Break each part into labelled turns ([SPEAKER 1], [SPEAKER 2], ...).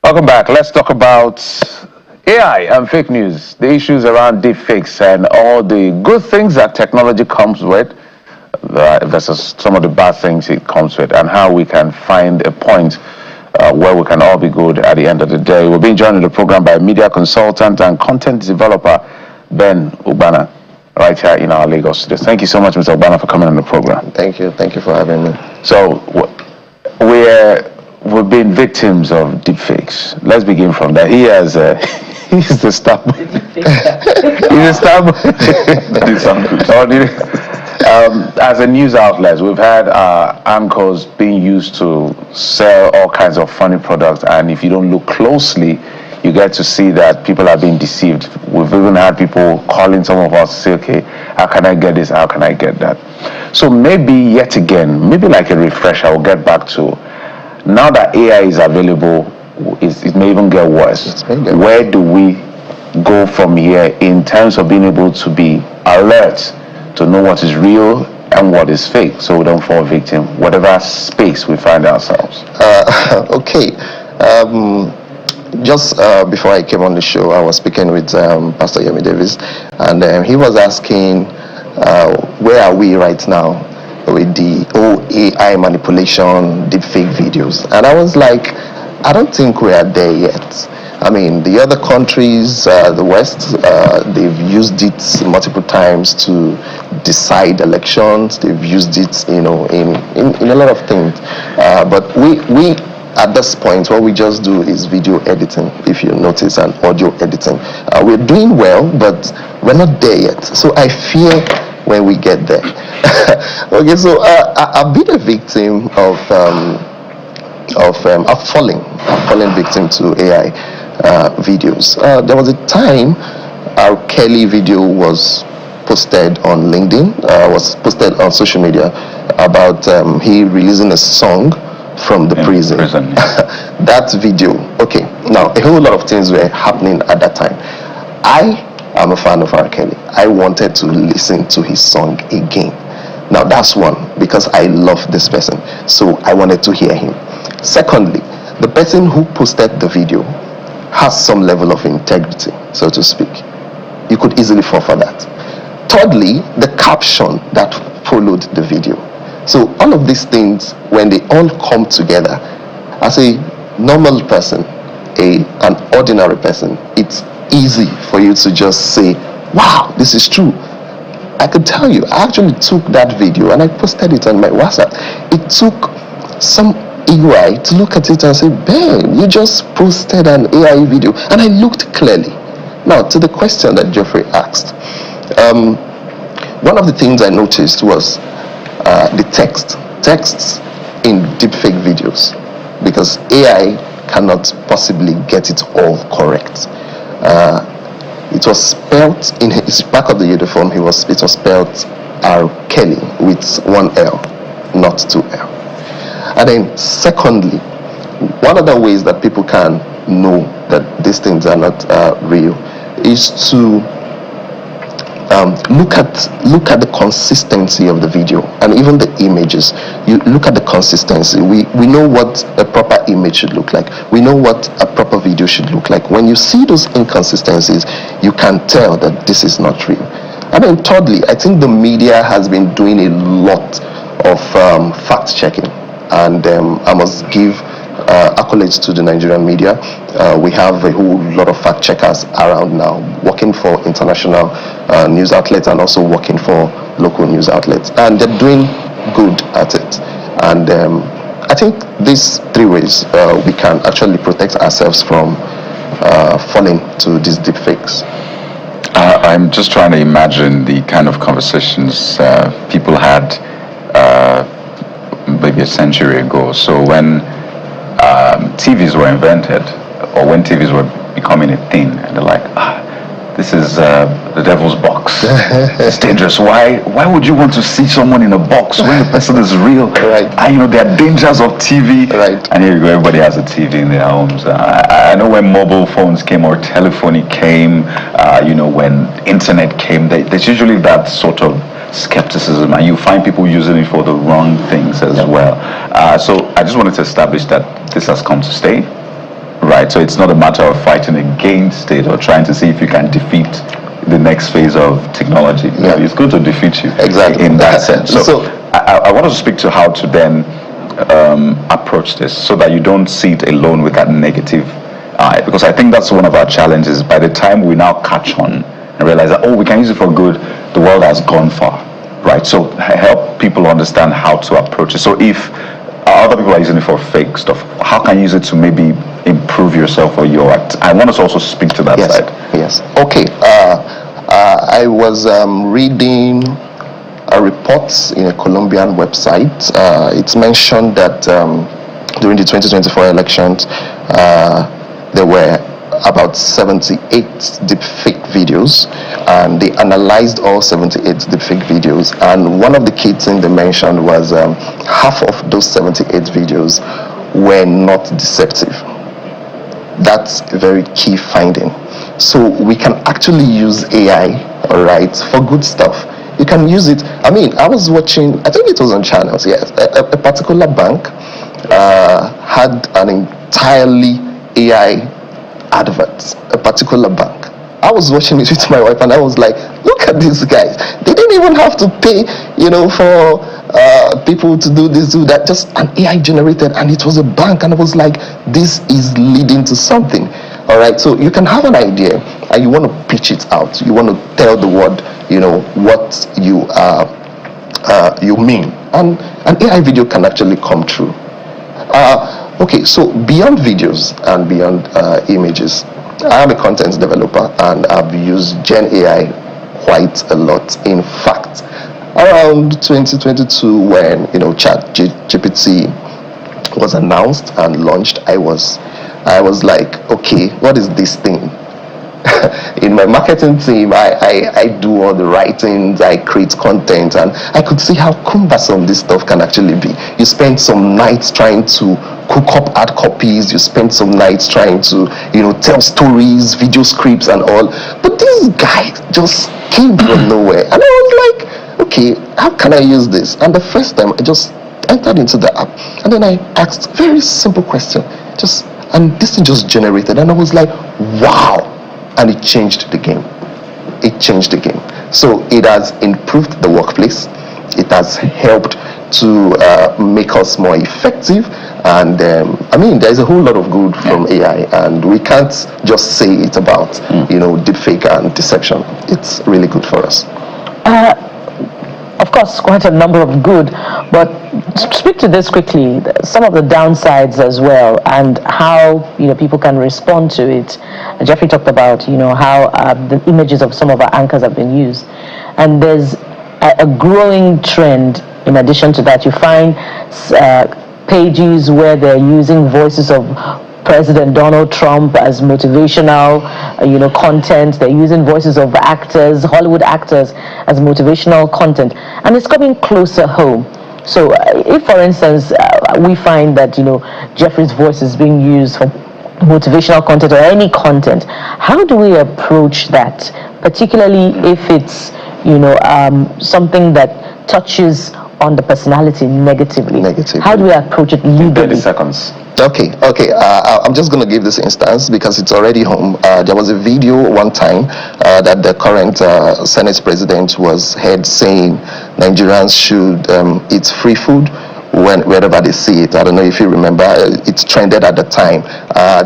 [SPEAKER 1] Welcome back. Let's talk about AI and fake news, the issues around deepfakes and all the good things that technology comes with versus some of the bad things it comes with, and how we can find a point where we can all be good at the end of the day. We're being joined in the program by media consultant and content developer Ben Ubana, right here in our Lagos studios. Thank you so much, Mr. Ubana, for coming on the program.
[SPEAKER 2] Thank you for having me.
[SPEAKER 1] So we've been victims of deepfakes. Let's begin from that. He's the star. He's the star. That did sound good. As a news outlet, we've had anchors being used to sell all kinds of funny products, and if you don't look closely, you get to see that people are being deceived. We've even had people calling some of us to say, okay, how can I get this? How can I get that? So maybe yet again, maybe like a refresher, we'll get back to, now that AI is available, it may even get worse. Where do we go from here in terms of being able to be alert to know what is real and what is fake, so we don't fall victim, whatever space we find ourselves?
[SPEAKER 2] Okay. Just before I came on the show, I was speaking with Pastor Yemi Davis, and he was asking, where are we right now with the AI manipulation, deepfake videos? And I was like, I don't think we are there yet. I mean, the other countries, the West, they've used it multiple times to decide elections. They've used it, in a lot of things. But we at this point, what we just do is video editing, if you notice, and audio editing. We're doing well, but we're not there yet. So I fear when we get there. Okay, so I've been a victim of falling victim to AI videos. There was a time our Kelly video was posted on LinkedIn, was posted on social media about he releasing a song from the prison. That video, okay, now a whole lot of things were happening at that time. I am a fan of R. Kelly. I wanted to listen to his song again. Now that's one, because I love this person, so I wanted to hear him. Secondly, the person who posted the video has some level of integrity, so to speak. You could easily fall for that. Thirdly, the caption that followed the video. So all of these things, when they all come together, as a normal person, an ordinary person, it's easy for you to just say, wow, this is true. I could tell you, I actually took that video and I posted it on my WhatsApp. It took some AI to look at it and say, Ben, you just posted an AI video. And I looked clearly. Now, to the question that Jeffrey asked, one of the things I noticed was the texts in deepfake videos, because AI cannot possibly get it all correct. It was spelled in his back of the uniform. It was spelled R. Kelly with one L, not two L. And then secondly, one of the ways that people can know that these things are not real is to look at the consistency of the video and even the images. You look at the consistency. We know what a proper image should look like. We know what a proper video should look like. When you see those inconsistencies, you can tell that this is not real. And then thirdly, I think the media has been doing a lot of fact checking, and I must give accolades to the Nigerian media. We have a whole lot of fact checkers around now, working for international news outlets and also working for local news outlets, and they're doing good at it. And I think these three ways we can actually protect ourselves from falling to these deep fakes.
[SPEAKER 3] I'm just trying to imagine the kind of conversations people had maybe a century ago. So when TVs were invented, or when TVs were becoming a thing, and they're like, this is the devil's box. It's dangerous. Why would you want to see someone in a box when the person is real?
[SPEAKER 2] Right.
[SPEAKER 3] And there are dangers of TV.
[SPEAKER 2] Right.
[SPEAKER 3] And here you go, everybody has a TV in their homes. I know when mobile phones came or telephony came, when internet came, there's usually that sort of skepticism, and you find people using it for the wrong things as well. So I just wanted to establish that this has come to stay. right? So it's not a matter of fighting against it or trying to see if you can defeat the next phase of technology.
[SPEAKER 2] Yeah.
[SPEAKER 3] It's good to defeat you.
[SPEAKER 2] Exactly.
[SPEAKER 3] In that sense.
[SPEAKER 2] So
[SPEAKER 3] I want to speak to how to then approach this so that you don't see it alone with that negative eye, because I think that's one of our challenges. By the time we now catch on and realize that, oh, we can use it for good, the world has gone far, right? So help people understand how to approach it. So if other people are using it for fake stuff, how can you use it to maybe improve yourself or your act? I want us to also speak to that side.
[SPEAKER 2] Yes. Okay. I was reading a report in a Colombian website. It's mentioned that during the 2024 elections, there were about 78 deepfake videos, and they analyzed all 78 deepfake videos. And one of the key things they mentioned was half of those 78 videos were not deceptive. That's a very key finding. So we can actually use AI, all right, for good stuff. You can use it. I mean, I was watching, I think it was on channels, yes. A particular bank had an entirely AI advert, a particular bank. I was watching it with my wife and I was like, look at these guys. They didn't even have to pay, for people to do this, do that. Just an AI generated, and it was a bank, and I was like, this is leading to something. All right, so you can have an idea and you want to pitch it out. You want to tell the world, what you mean, and an AI video can actually come true. Okay, so beyond videos and beyond images, I am a content developer and I've used Gen AI quite a lot. In fact, around 2022, when ChatGPT was announced and launched, I was like, okay, what is this thing? In my marketing team, I do all the writings, I create content, and I could see how cumbersome this stuff can actually be. You spend some nights trying to cook up ad copies, you spend some nights trying to, tell stories, video scripts and all. But this guy just came from nowhere. And I was like, okay, how can I use this? And the first time I just entered into the app, and then I asked a very simple question, and this thing just generated, and I was like, wow. And it changed the game. It changed the game. So it has improved the workplace. It has helped to make us more effective. And there's a whole lot of good from AI, and we can't just say it about, deepfake and deception. It's really good for us.
[SPEAKER 4] Of course, quite a number of good, but speak to this quickly, some of the downsides as well, and how people can respond to it. Jeffrey talked about how the images of some of our anchors have been used, and there's a growing trend. In addition to that, you find pages where they're using voices of President Donald Trump as motivational, content. They're using voices of actors, Hollywood actors, as motivational content, and it's coming closer home. So, if, for instance, we find that Jeffrey's voice is being used for motivational content or any content, how do we approach that? Particularly if it's something that touches on the personality negatively. How do we approach it legally?
[SPEAKER 3] 30 seconds.
[SPEAKER 2] Okay. I'm just going to give this instance because it's already home. There was a video one time that the current Senate president was heard saying Nigerians should eat free food wherever they see it. I don't know if you remember, it trended at the time.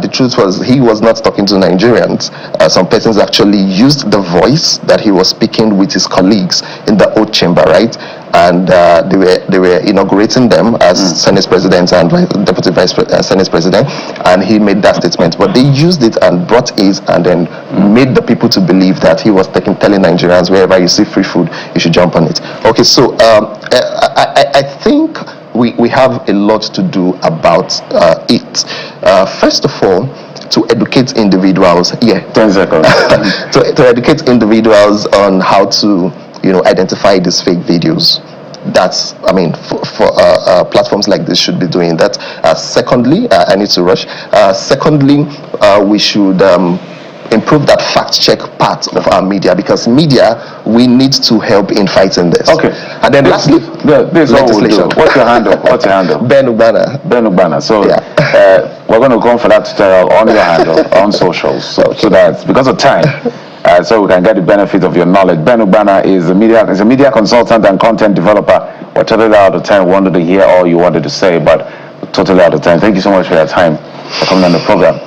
[SPEAKER 2] The truth was he was not talking to Nigerians. Some persons actually used the voice that he was speaking with his colleagues in the oath chamber, right? And they were inaugurating them as Senate president and deputy Senate president, and he made that statement. But they used it and brought it and then made the people to believe that he was telling Nigerians, wherever you see free food, you should jump on it. Okay, so I think we have a lot to do about it. First of all, to educate individuals. 10
[SPEAKER 3] seconds.
[SPEAKER 2] to educate individuals on how to identify these fake videos. That's, for platforms like this should be doing that. Secondly, I need to rush. Secondly, we should improve that fact check part of our media, because media, we need to help in fighting this.
[SPEAKER 1] Okay.
[SPEAKER 2] And then lastly,
[SPEAKER 1] this is what we'll do.
[SPEAKER 2] legislation.
[SPEAKER 1] What's your handle? What's your handle?
[SPEAKER 2] Ben Ubana.
[SPEAKER 1] Ben Ugbana. So
[SPEAKER 2] Yeah.
[SPEAKER 1] we're going to go for that tutorial on your handle, on socials, so that because of time, so we can get the benefit of your knowledge. Ben Ugbana is a media consultant and content developer. We're totally out of time. We wanted to hear all you wanted to say, but we're totally out of time. Thank you so much for your time for coming on the program.